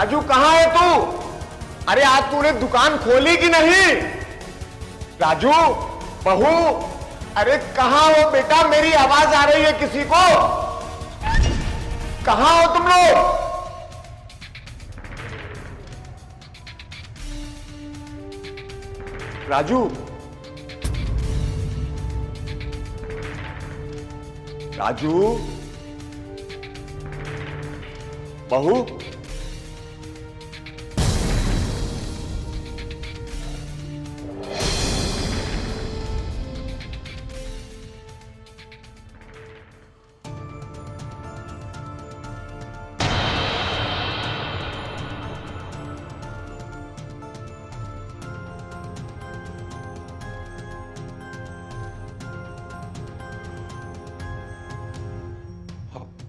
राजू कहाँ है तू? अरे आज तूने दुकान खोली कि नहीं? राजू, बहू, अरे कहाँ हो बेटा? मेरी आवाज आ रही है किसी को? कहाँ हो तुम लोग? राजू, राजू, बहू,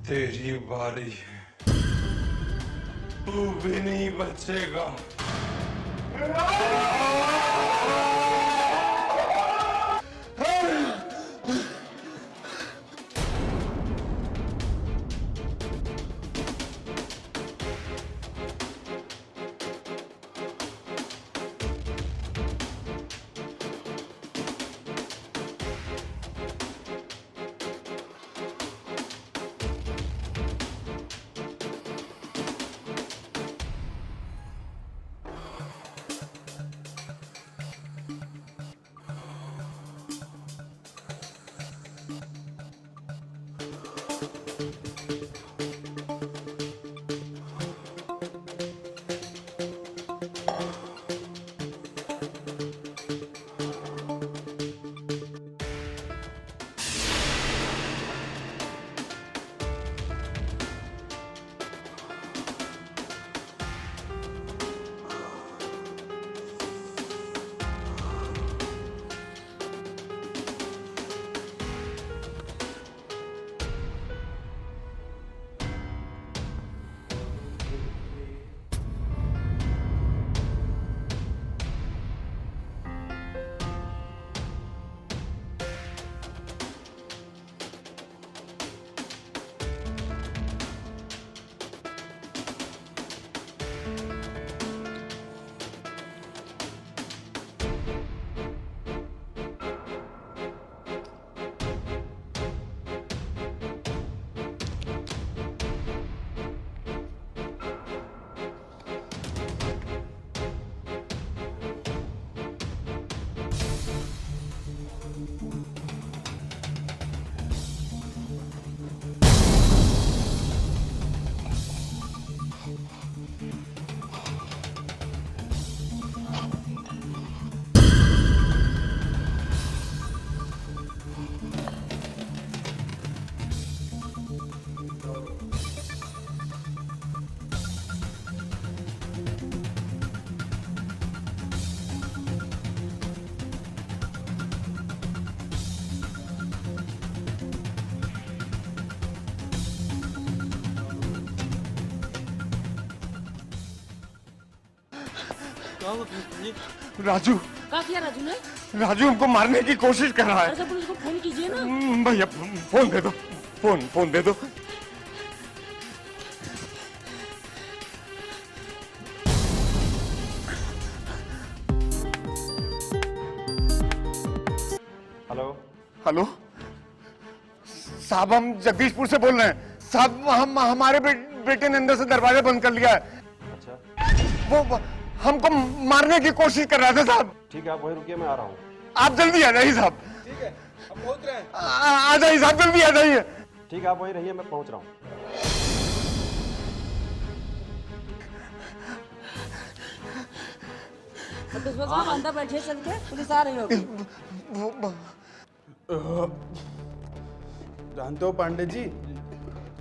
तेरी बारी है, तू भी नहीं बचेगा। राजू, क्या किया राजू ने? राजू हमको मारने की कोशिश कर रहा है। अरे पुलिस को फोन कीजिए ना। भैया फोन दे दो, फोन दे दो। हेलो हेलो साहब, हम जगदीशपुर से बोल रहे हैं। साहब हमारे बेटे ने अंदर से दरवाजा बंद कर लिया है। अच्छा, वो हमको मारने की कोशिश कर रहा था साहब। ठीक है, आप वहीं रुकिए, मैं आ रहा हूँ। आप जल्दी आ जाइए साहब। ठीक है, हम पहुंच रहे हैं। आ जाइए साहब, जल्दी आ जाइए। ठीक है, आप वहीं रहिए, मैं पहुँच रहा हूँ। साहब अंदर बैठे, चल के पुलिस आ रही होगी। जानते हो पांडे जी,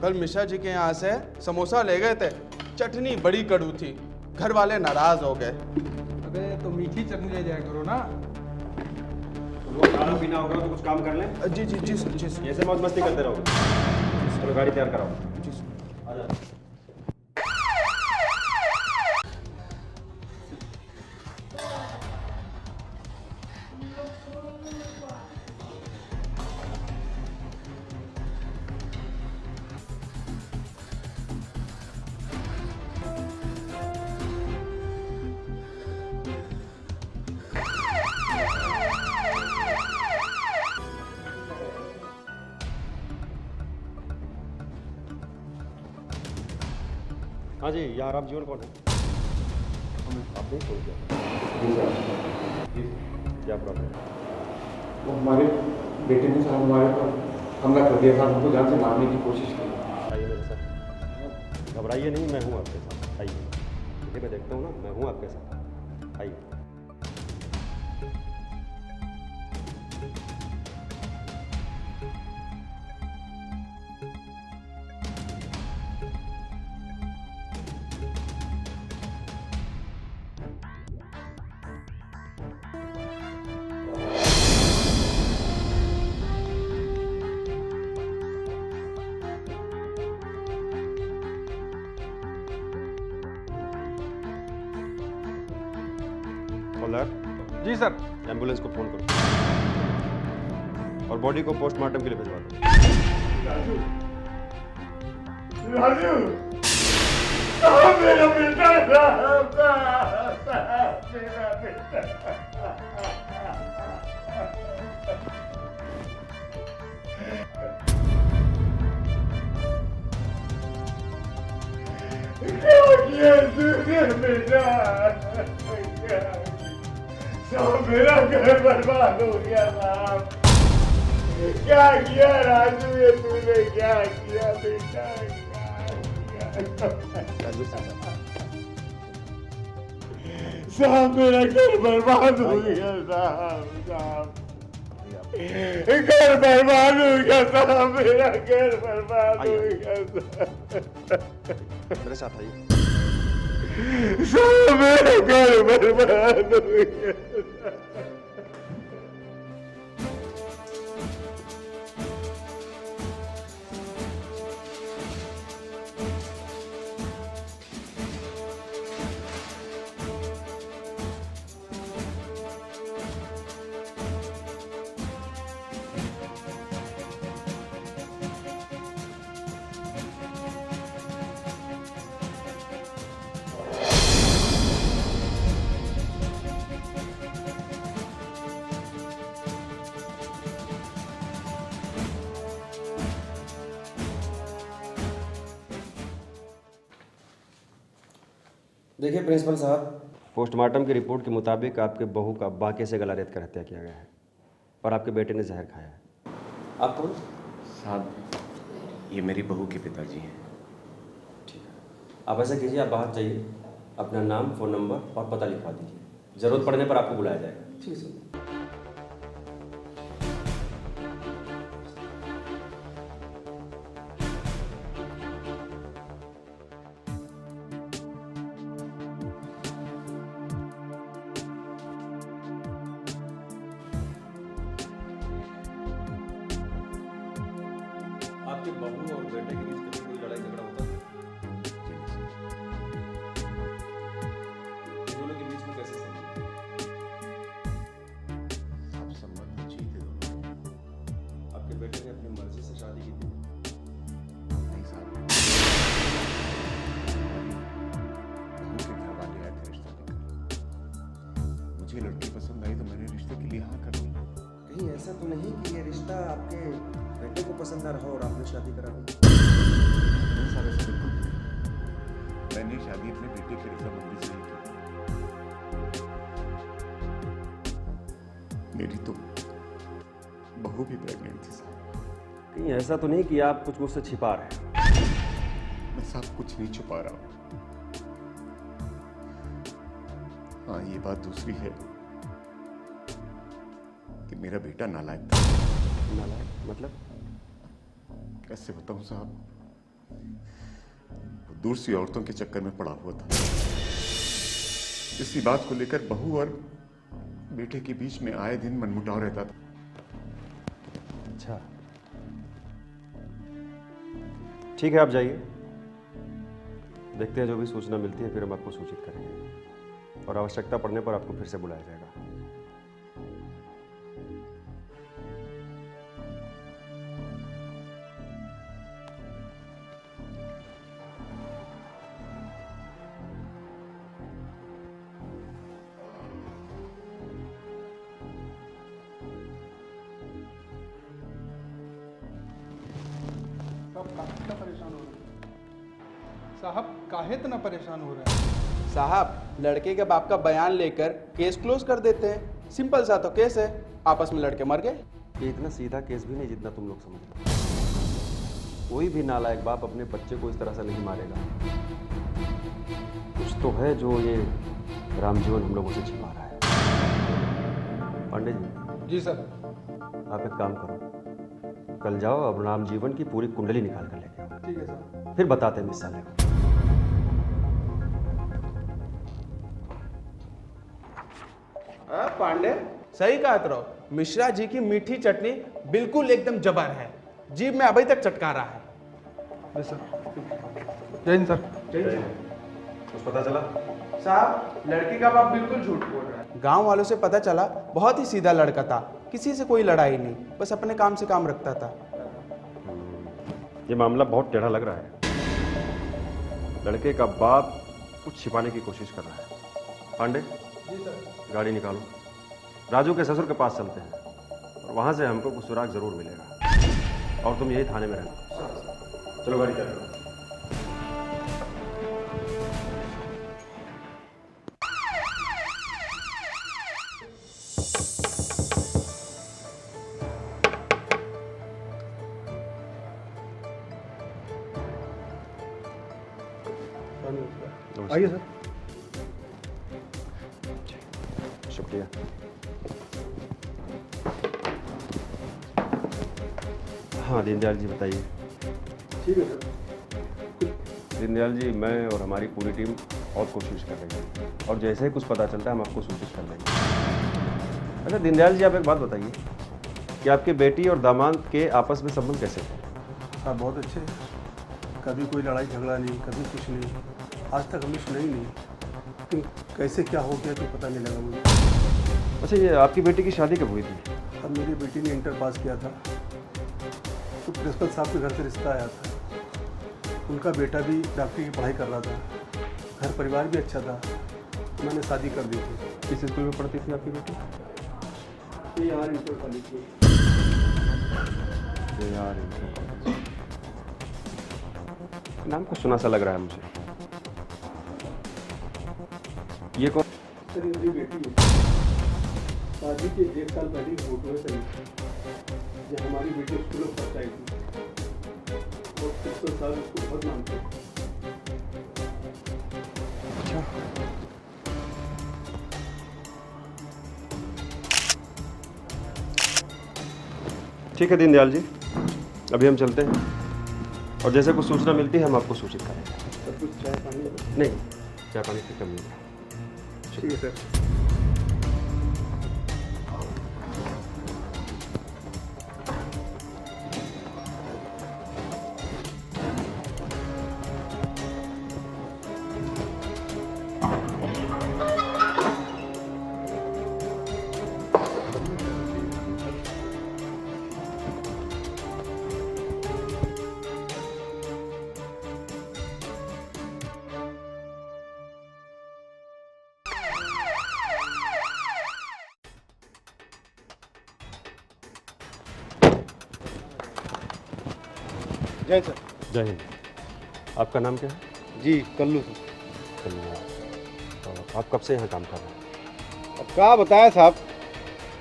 कल मिश्रा जी के यहाँ से समोसा ले गए थे, चटनी बड़ी कड़ू थी, घर वाले नाराज हो गए। अबे तो मीठी चटनी ले जाया करो ना। वो खाना पीना होगा तो कुछ काम कर लें। जी जी जी जी जी। ऐसे मौज मस्ती करते रहो। चलो गाड़ी तैयार कराओ। आ जाओ। हाँ जी, यहाँ राम जीवन कौन है? आपने फोन किया? क्या प्रॉब्लम? वो हमारे बेटे ने साहब हमारे पर हमला कर दिया था, हमको जान से मारने की कोशिश की। आइए मेरे साथ, घबराइए नहीं, मैं हूँ आपके साथ, आइए। देखिए मैं देखता हूँ ना, मैं हूँ आपके साथ, आइए। जी सर। एम्बुलेंस को फोन करो और बॉडी को पोस्टमार्टम के लिए भिजवा दो। राजू, राजू, साहब मेरा बेटा, साहब, साहब, मेरा बेटा। क्या किया तूने बेटा? साहब मेरा घर बर्बाद हो गया साहब। क्या किया राजू, ये तूने क्या किया बेटा? साहब मेरा घर बर्बाद हो गया साहब, साहब घर बर्बाद हो गया साहब, मेरा घर बर्बाद हो गया मेरे साथ आइए। साहब मेरा घर बर्बाद हो गया। देखिए प्रिंसिपल साहब, पोस्टमार्टम की रिपोर्ट के मुताबिक आपके बहू का बांके से गला रेत कर हत्या किया गया है और आपके बेटे ने जहर खाया है। आप कौन? साहब ये मेरी बहू के पिताजी हैं। ठीक है, आप ऐसा कीजिए, आप बाहर जाइए, अपना नाम, फ़ोन नंबर और पता लिखवा दीजिए। ज़रूरत पड़ने पर आपको बुलाया जाएगा। ठीक है। आपके बहू और बेटे के बीच कभी कोई लड़ाई झगड़ा होता है? इन दोनों के बीच में कैसे संबंध? सब संबंध अच्छी थे दोनों। आपके बेटे ने अपनी मर्जी से शादी की थी? नहीं साहब, बहू के घर वाले आए थे रिश्ता लेकर। मुझे लड़की पसंद आई तो मैंने रिश्ते के लिए हाँ कर दी। कहीं ऐसा तो नहीं कि ये रिश्ता आपके बेटे को पसंद ना रहा और आपने शादी करा दी? नहीं साहब, ऐसा बिल्कुल नहीं। मैंने शादी अपने बेटे की रजामंदी से नहीं की। मेरी तो बहू भी प्रेग्नेंट थी साहब। कहीं ऐसा तो नहीं कि आप कुछ मुझसे छिपा रहे हैं? मैं साहब कुछ नहीं छुपा रहा हूं। हाँ ये बात दूसरी है कि मेरा बेटा नालायक था। नालायक मतलब? कैसे बताऊं साहब, वो दूसरी औरतों के चक्कर में पड़ा हुआ था। इसी बात को लेकर बहू और बेटे के बीच में आए दिन मनमुटाव रहता था। अच्छा, ठीक है, आप जाइए, देखते हैं जो भी सूचना मिलती है फिर हम आपको सूचित करेंगे और आवश्यकता पड़ने पर आपको फिर से बुलाया जाएगा। सब काफी परेशान हो रहे हैं। साहब काहे इतना परेशान हो रहे हैं? साहब लड़के के बाप का बयान लेकर केस क्लोज कर देते हैं। सिंपल सा तो केस है, आपस में लड़के मर गए। ये इतना सीधा केस भी नहीं जितना तुम लोग समझ रहे हो। कोई भी नालायक बाप अपने बच्चे को इस तरह से नहीं मारेगा। कुछ तो है जो ये रामजीवन हम लोगों से छिपा रहा है। पांडे जी। जी सर। आप एक काम करो, कल जाओ और रामजीवन की पूरी कुंडली निकाल कर लेके आओ। ठीक है सर। फिर बताते हैं मिसाल को। पांडे सही कहा करो, मिश्रा जी की मीठी चटनी बिल्कुल एकदम जबर है, जीभ में अभी तक चटका रहा है। जी सर। जय हिंद सर। कुछ पता चला? साहब लड़की का बाप बिल्कुल झूठ बोल रहा है। गांव वालों से पता चला बहुत ही सीधा लड़का था, किसी से कोई लड़ाई नहीं, बस अपने काम से काम रखता था। ये मामला बहुत टेढ़ा लग रहा है। लड़के का बाप कुछ छिपाने की कोशिश कर रहा है। पांडे गाड़ी निकालो, राजू के ससुर के पास चलते हैं और वहां से हमको कुछ सुराग जरूर मिलेगा। और तुम यही थाने में रहना। चलो गाड़ी चलो। आइए सर। शुक्रिया। हाँ दीनदयाल जी बताइए। ठीक है सर। दीनदयाल जी, मैं और हमारी पूरी टीम और कोशिश कर रही है और जैसे ही कुछ पता चलता है हम आपको सूचित कर लेंगे। अच्छा दीनदयाल जी, आप एक बात बताइए कि आपके बेटी और दामाद के आपस में संबंध कैसे थे? हाँ बहुत अच्छे, कभी कोई लड़ाई झगड़ा नहीं, कभी कुछ नहीं, आज तक हमने सुना ही नहीं। लेकिन कैसे क्या हो गया तो पता नहीं लगा मुझे। अच्छा, ये आपकी बेटी की शादी कब हुई थी? अब मेरी बेटी ने इंटर पास किया था तो प्रिंसिपल साहब के घर से रिश्ता आया था। उनका बेटा भी डॉक्टरी की पढ़ाई कर रहा था, घर परिवार भी अच्छा था, तो मैंने शादी कर दी थी। किस स्कूल में पढ़ती थी आपकी बेटी? ये यहाँ इंटर कॉलेज में। यार नाम को सुना सा लग रहा है मुझे। ये कौन? सर मेरी बेटी है, शादी के 1 साल पहले फोटो है सर, जब हमारी बेटी स्कूल में पढ़ आई थी और प्रिंसिपल साहब उसको बहुत मानते हैं। ठीक है दीनदयाल जी, अभी हम चलते हैं और जैसे कुछ सूचना मिलती है हम आपको सूचित करेंगे। सब कुछ चाय पानी नहीं, चाय पानी की कमी नहीं। ठीक है सर। जय सर। जय हिंद। आपका नाम क्या है? जी कल्लू। तो आप कब से यहाँ काम कर रहे हैं? अब क्या बताएं साहब,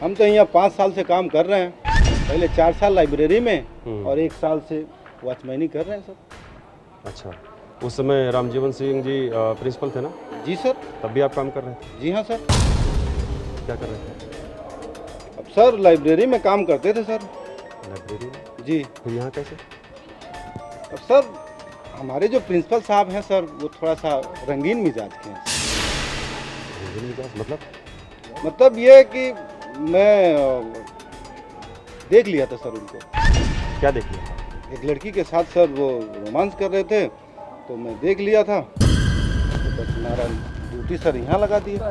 हम तो यहाँ 5 साल से काम कर रहे हैं। पहले 4 साल लाइब्रेरी में और 1 साल से वॉचमैनी कर रहे हैं सर। अच्छा, उस समय रामजीवन सिंह जी प्रिंसिपल थे ना? जी सर। तब भी आप काम कर रहे थे? जी हाँ सर। क्या कर रहे थे? अब सर लाइब्रेरी में काम करते थे सर। लाइब्रेरी में? जी। फिर यहाँ कैसे? अब सर हमारे जो प्रिंसिपल साहब हैं सर, वो थोड़ा सा रंगीन मिजाज के हैं। रंगीन मिजाज मतलब ये है कि मैं देख लिया था सर उनको। क्या देख लिया? एक लड़की के साथ सर वो रोमांस कर रहे थे, तो मैं देख लिया था, तो बस हमारा ड्यूटी सर यहाँ लगा दिया।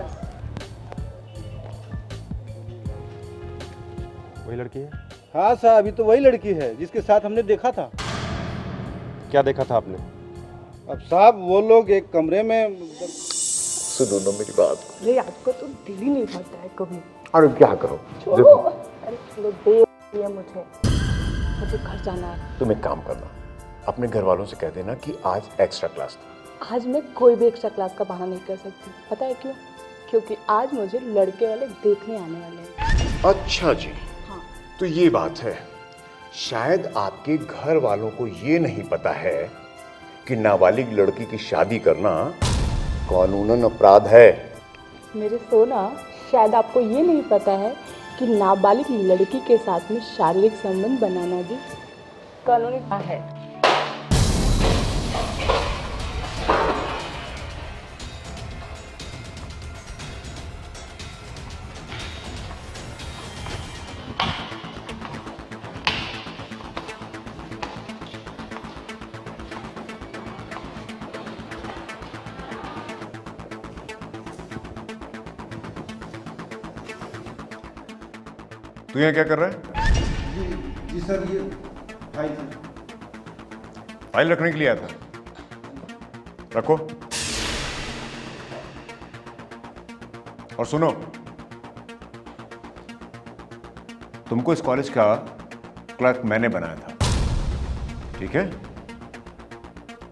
वही लड़की है? हाँ सर, अभी तो वही लड़की है जिसके साथ हमने देखा था। क्या देखा था आपने? अब साहब वो लोग एक कमरे में। सुनो ना मेरी बात। अरे आपको तो दिल ही नहीं भरता है कभी। अरे क्या करो, छोड़ो। अरे चलो दे दिया मुझे घर जाना है। तुम एक काम करना, अपने घर वालों से कह देना कि आज एक्स्ट्रा क्लास था। आज मैं कोई भी एक्स्ट्रा क्लास का बहाना नहीं कर सकती। पता है क्यों? क्योंकि आज मुझे लड़के वाले देखने आने वाले हैं। अच्छा जी, हाँ। तो ये बात है। शायद आपके घर वालों को ये नहीं पता है कि नाबालिग लड़की की शादी करना कानूनन अपराध है। मेरे सोना, शायद आपको ये नहीं पता है कि नाबालिग लड़की के साथ में शारीरिक संबंध बनाना भी कानूनी है। तू यहाँ क्या कर रहा है? जी सर, ये फाइल फाइल रखने के लिए आया था। रखो। और सुनो, तुमको इस कॉलेज का क्लर्क मैंने बनाया था, ठीक है?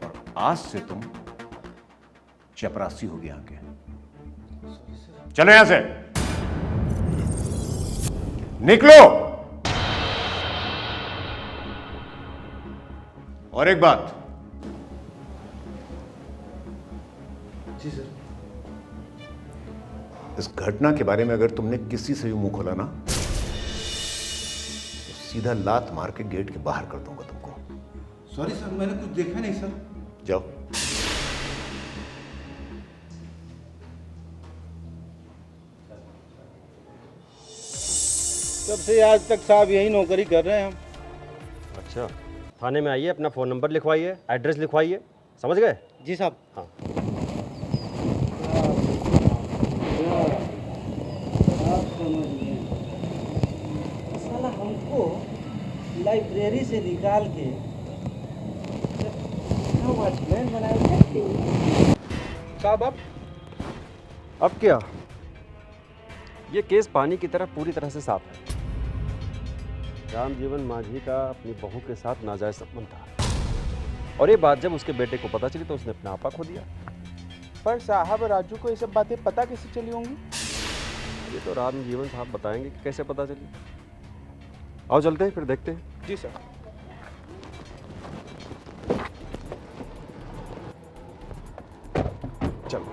और आज से तुम चपरासी होगी यहाँ के। चलो यहां से, निकलो। और एक बात, जी सर। इस घटना के बारे में अगर तुमने किसी से भी मुंह खोला ना, तो सीधा लात मार के गेट के बाहर कर दूंगा तुमको। सॉरी सर, मैंने कुछ देखा नहीं सर। जाओ। तब से आज तक साहब यही नौकरी कर रहे हैं हम। अच्छा, थाने में आइए, अपना फ़ोन नंबर लिखवाइए, एड्रेस लिखवाइए, समझ गए? जी साहब। हाँ। साला हमको लाइब्रेरी से निकाल के वॉचमैन बनाया। साहब अब क्या? ये केस पानी की तरह पूरी तरह से साफ है। रामजीवन मांझी का अपनी बहू के साथ नाजायज संबंध था, और ये बात जब उसके बेटे को पता चली तो उसने अपना आपा खो दिया। पर साहब, राजू को ये सब बातें पता कैसे चली होंगी? ये तो रामजीवन साहब बताएंगे कि कैसे पता चली। आओ चलते हैं, फिर देखते हैं। जी सर। चलो।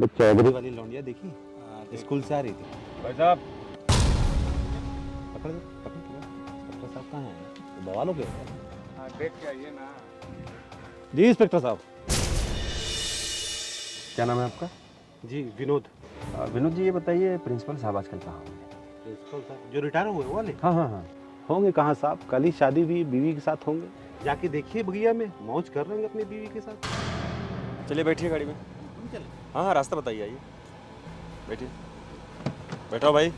चौधरी वाली लौंडिया देखी, स्कूल से आ रही थी। भाई साहब, पकड़ इंस्पेक्टर साहब कहाँ हैं? बवाल हो गया। देख के आइए ना। जी इंस्पेक्टर साहब। क्या नाम है आपका? जी विनोद। विनोद जी, ये बताइए प्रिंसिपल साहब आजकल कहाँ होंगे? प्रिंसिपल साहब जो रिटायर हुए वो वाले? हाँ हाँ हाँ। होंगे कहाँ साहब, कल ही शादी हुई, बीवी के साथ होंगे। जाके देखिए बगिया में मौज कर रहे हैं अपनी बीवी के साथ। चलिए बैठिए गाड़ी में। हाँ हाँ, रास्ता बताइए, आइए बैठिए। बैठो भाई।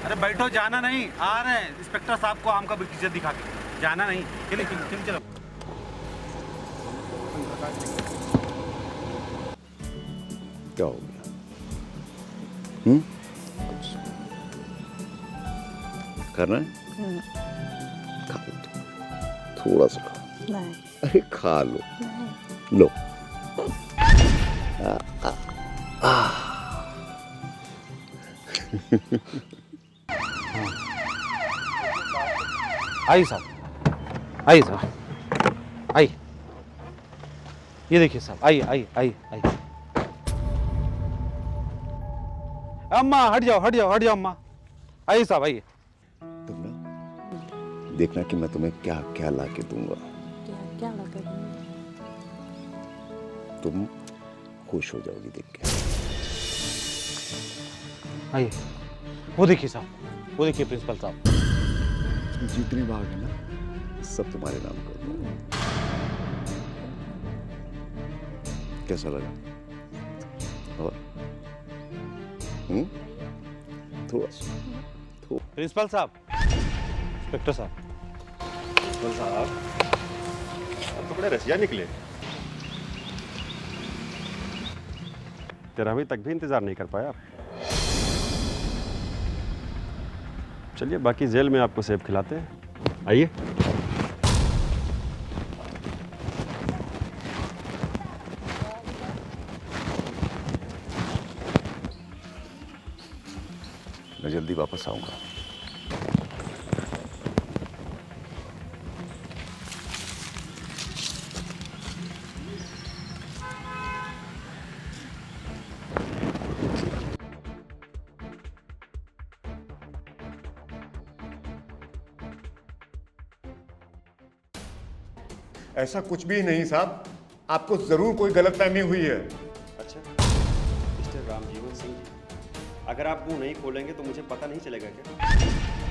अरे बैठो, जाना नहीं, आ रहे हैं इंस्पेक्टर साहब को आम का बगीचा दिखा के। जाना नहीं, चलिए चलिए चलो। क्या हो गया? करना है? खा लो, थोड़ा सा खा। नहीं। अरे खा लो। लो। आइए साहब, आइए साहब, आइए। ये देखिए साहब, आइए आइए आइए आइए। अम्मा हट जाओ हट जाओ हट जाओ अम्मा। आइए साहब आइए। तुम ना देखना कि मैं तुम्हें क्या क्या ला के दूंगा। क्या लगा? तुम खुश हो जाओगी देख के। आइए, वो देखिए साहब, वो देखिए प्रिंसिपल साहब। जितने भाग है ना, सब तुम्हारे नाम कर दूंगा। कैसा लगा? और थोड़ा सा। प्रिंसिपल साहब, इंस्पेक्टर साहब। प्रिंसिपल साहब, आप तो बड़े रसिया निकले। 13वीं तक भी इंतजार नहीं कर पाया आप। चलिए बाकी जेल में आपको सेब खिलाते हैं, आइए। मैं जल्दी वापस आऊंगा। ऐसा कुछ भी नहीं साहब, आपको जरूर कोई गलतफहमी हुई है। अच्छा मिस्टर रामजीवन सिंह जी, अगर आप मुंह नहीं खोलेंगे तो मुझे पता नहीं चलेगा क्या?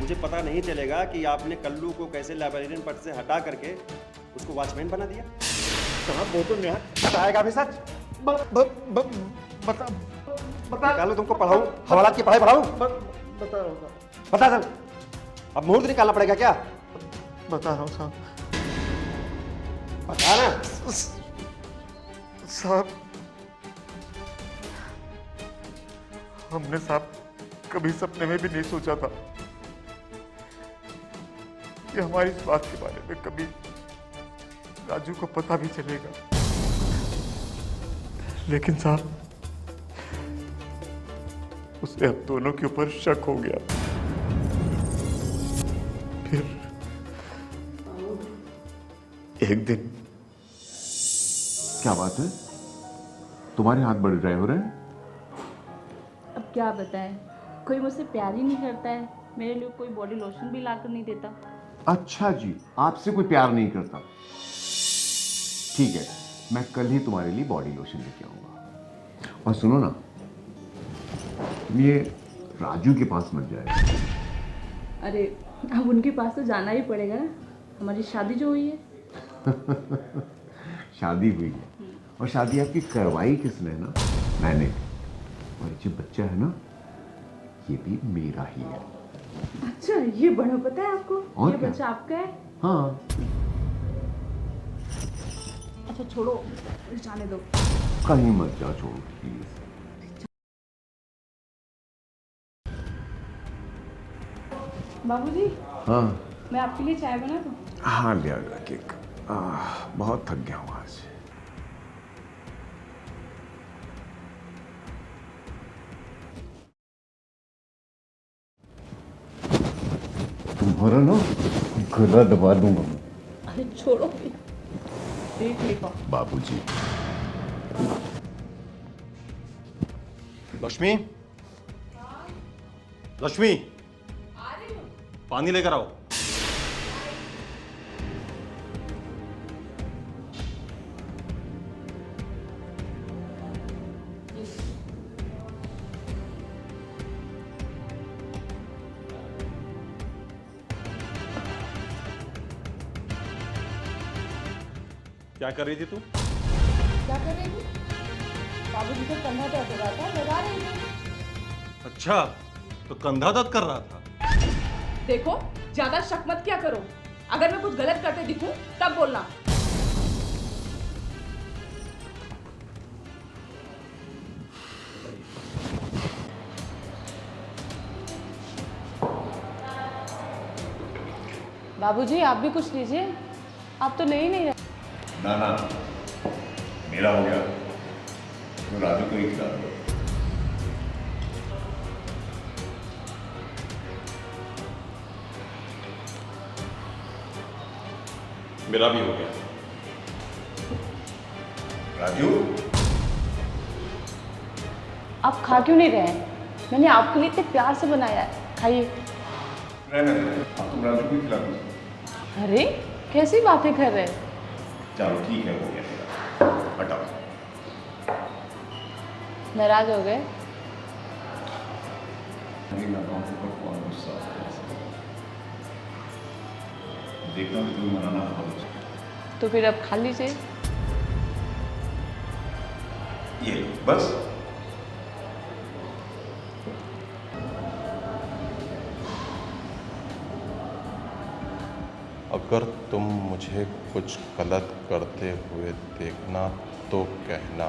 मुझे पता नहीं चलेगा कि आपने कल्लू को कैसे लाइब्रेरियन पद से हटा करके उसको वॉचमैन बना दिया? साहब वो तो बताएगा भी सच। बता निकालो, तुमको पढ़ाऊं, हवालात की पढ़ाई पढ़ाऊं? बता रहा हूँ साहब। बता चल, अब मुहूर्त निकालना पड़ेगा क्या? बता रहा हूँ साहब। बता ना। साहब हमने साहब कभी सपने में भी नहीं सोचा था कि हमारी इस बात के बारे में कभी राजू को पता भी चलेगा। लेकिन साहब उसे हम दोनों के ऊपर शक हो गया। फिर एक दिन। क्या बात है, तुम्हारे हाथ बड़े ड्राई हो रहे हैं? अब क्या बताएं, कोई मुझसे प्यार ही नहीं करता है, मेरे लिए कोई बॉडी लोशन भी लाकर नहीं देता। अच्छा जी, आपसे कोई प्यार नहीं करता। ठीक है, मैं कल ही तुम्हारे लिए बॉडी लोशन लेके आऊंगा। और सुनो ना, तुम ये राजू के पास मत जाए। अरे अब उनके पास तो जाना ही पड़ेगा ना, हमारी शादी जो हुई है। शादी हुई है, और शादी आपकी करवाई किसने है ना? मैंने। और जो बच्चा है ना, ये भी मेरा ही है। अच्छा, ये बड़ा पता है आपको? और ये क्या? बच्चा आपका है? हाँ। अच्छा छोड़ो, जाने दो। कहीं मत जा, छोड़ो प्लीज। बाबूजी, हाँ मैं आपके लिए चाय बना दूं? हाँ, लिया केक। बहुत थक गया हूँ आज। तुम्हारा ना गला दबा दूंगा मैं। अरे छोड़ो, देख लेगा बाबूजी। लक्ष्मी, लक्ष्मी, पानी लेकर आओ। क्या कर रही थी तू? क्या कर रही थी? बाबूजी को कंधा दर्द हो रहा था, लगा रही थी। अच्छा, तो कंधा दर्द कर रहा था। देखो, ज्यादा शक मत क्या करो, अगर मैं कुछ गलत करते दिखूं तब बोलना। बाबूजी आप भी कुछ लीजिए, आप तो ले ही नहीं रहे। ना ना, मेरा हो गया, तो राजू को ही खिला दो। मेरा भी हो गया। राजू, आप खा क्यों नहीं रहे हैं? मैंने आपके लिए इतने प्यार से बनाया है, खाइए। रहने दो, अब तुम राजू को ही खिला दो। अरे कैसी बातें कर रहे हैं? चलो ठीक है, हो गया तेरा, हटाओ। नाराज हो गए? नहीं, मैं तो आपके ऊपर कौन गुस्सा है। देखना भी तुम्हें मनाना होगा। तो फिर अब खा लीजिए। ये लो, बस। अगर तुम मुझे कुछ गलत करते हुए देखना तो कहना।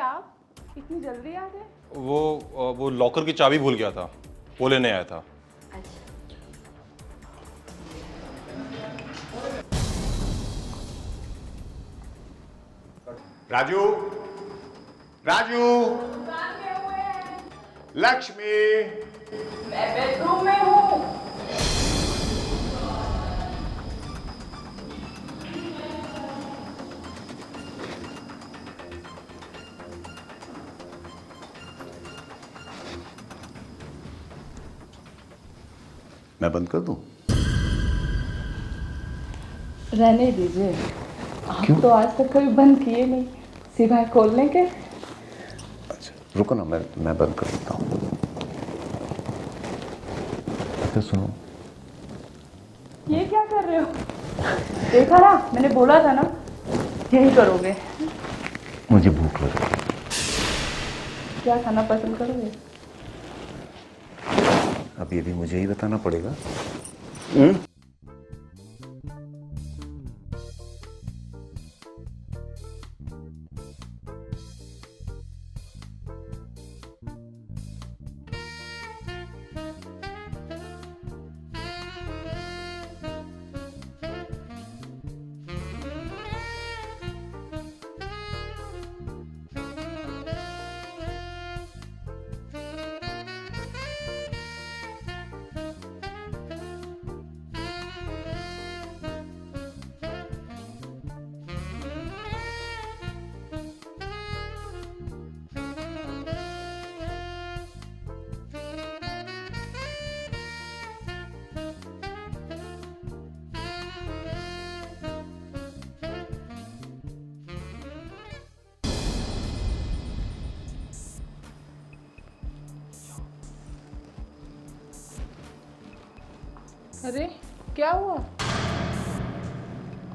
आप इतनी जल्दी आ गए? वो लॉकर की चाबी भूल गया था, वो लेने आया था। अच्छा। राजू, राजू, लक्ष्मी, मैं बेडरूम में हूँ। मैं बंद कर दूं? रहने दीजिए, आप तो आज तक कभी बंद किए नहीं, सिवाय खोलने के। अच्छा रुको ना, मैं बंद कर देता हूँ। तो सुनो, ये क्या कर रहे हो? देखा ना, मैंने बोला था ना यही करोगे। मुझे भूख लग रही है। क्या खाना पसंद करोगे? अब ये भी मुझे ही बताना पड़ेगा। अरे क्या हुआ?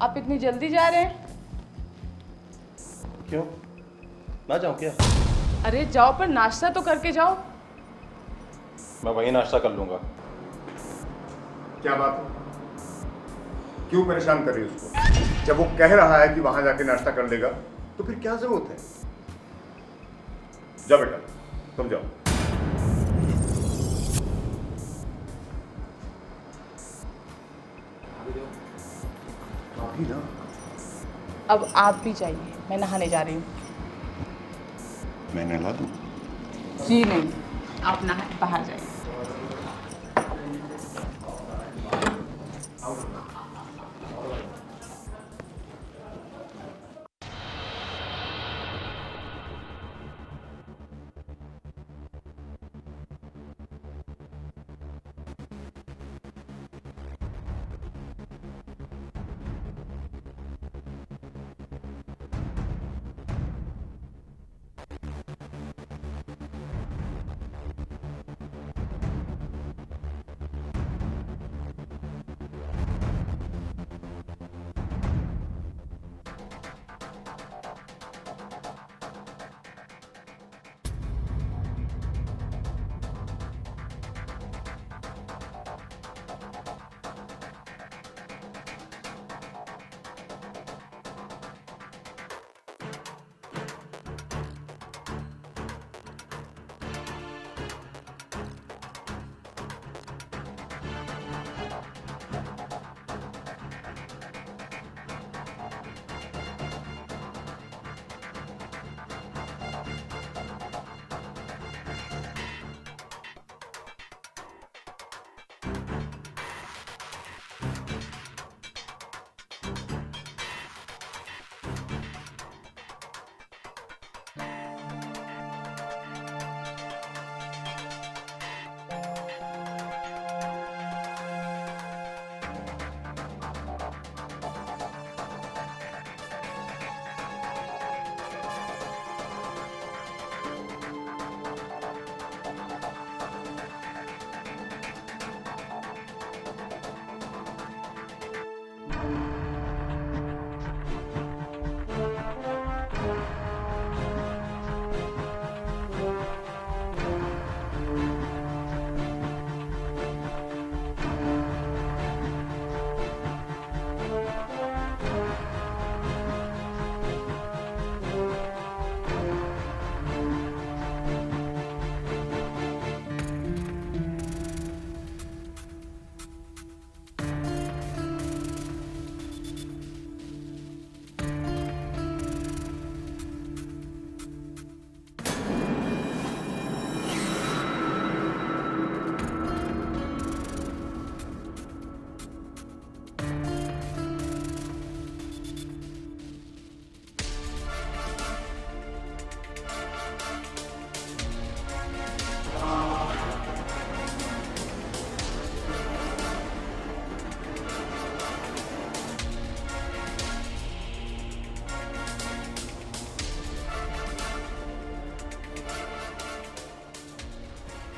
आप इतनी जल्दी जा रहे हैं? क्यों, ना जाऊँ क्या? अरे जाओ, पर नाश्ता तो करके जाओ। मैं वहीं नाश्ता कर लूँगा। क्या बात है? क्यों परेशान कर रही है उसको? जब वो कह रहा है कि वहां जाके नाश्ता कर लेगा तो फिर क्या जरूरत है? जाओ बेटा, तुम जाओ। अभी ना, अब आप भी जाइए, मैं नहाने जा रही हूँ। मैं नहला दूं? जी नहीं, आप नहा बाहर जाइए।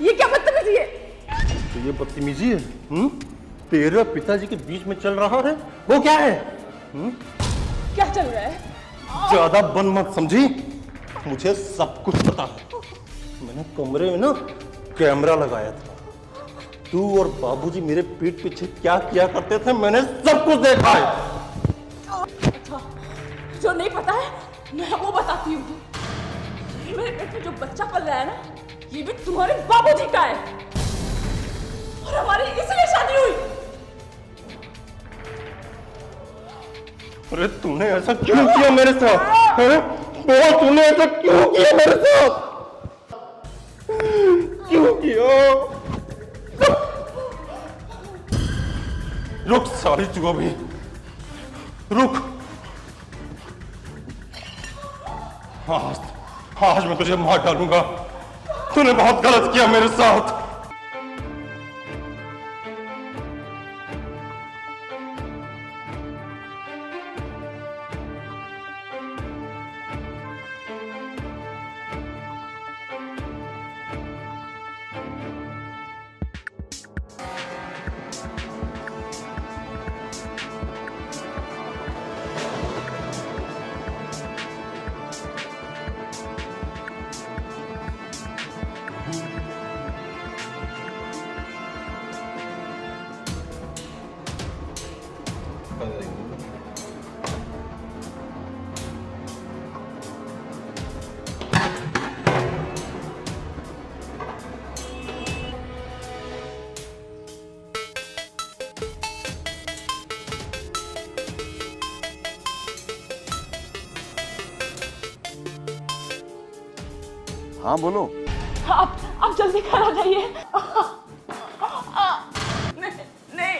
ये क्या बदतमीजी है? तो ये बदतमीजी है? तेरे पिताजी के बीच में चल रहा है वो क्या है? क्या चल रहा है? ज्यादा बन मत समझी, मुझे सब कुछ पता है। मैंने कमरे में ना कैमरा लगाया था, तू और बाबूजी मेरे पीठ पीछे क्या किया करते थे मैंने सब कुछ देखा है। अच्छा, जो नहीं पता है मैं वो बताती हूँ। ये मेरे पेट में जो बच्चा पल रहा है ना, ये भी तुम्हारे बाबूजी का है और हमारी इसलिए शादी हुई। अरे तूने ऐसा क्यों किया मेरे साथ? बोल, तूने ऐसा क्यों किया मेरे साथ? क्यों किया? रुक सारी चुआ भी, रुक। आज मैं तुझे मार डालूंगा। तूने बहुत गलत किया मेरे साथ। हाँ बोलो। आप जल्दी घर आ जाइए। नहीं,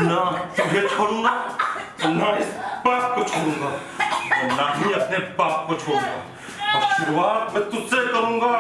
ना तुझे छोड़ूंगा, ना इस बाप को छोड़ूंगा, ना ही अपने बाप को छोड़ूंगा। और शुरुआत मैं तुझसे करूंगा।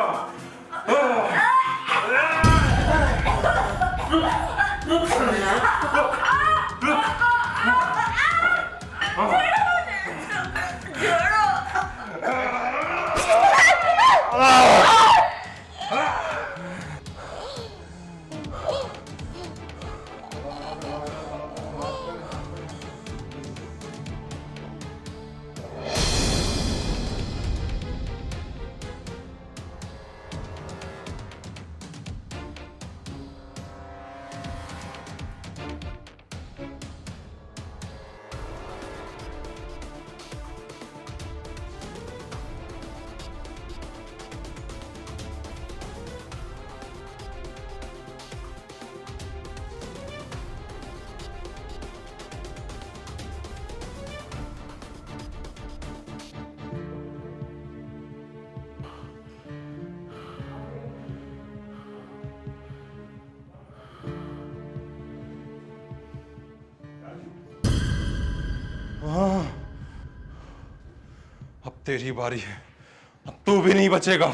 अब तेरी बारी है, अब तू भी नहीं बचेगा।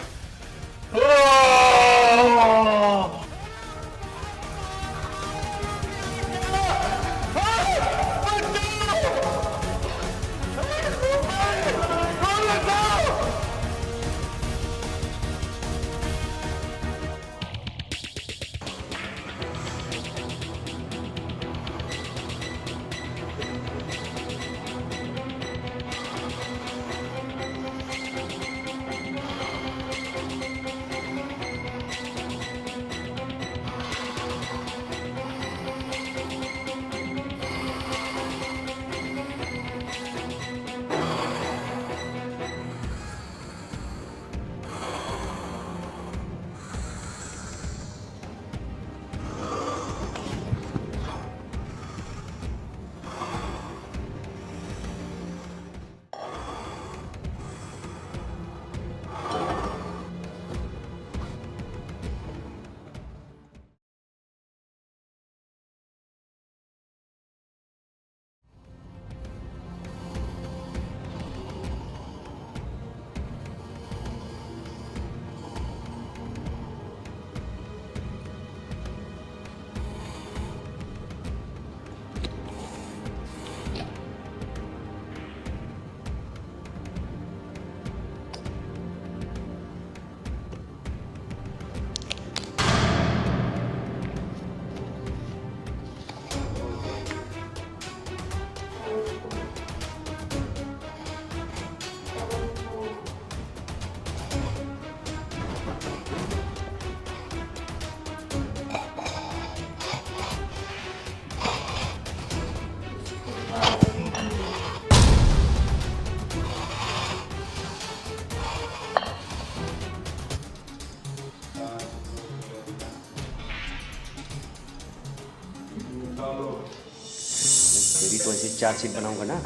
तेरी तो ऐसी चार्जशीट बनाऊंगा ना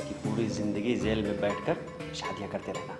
कि पूरी जिंदगी जेल में बैठकर शादियां करते रहना।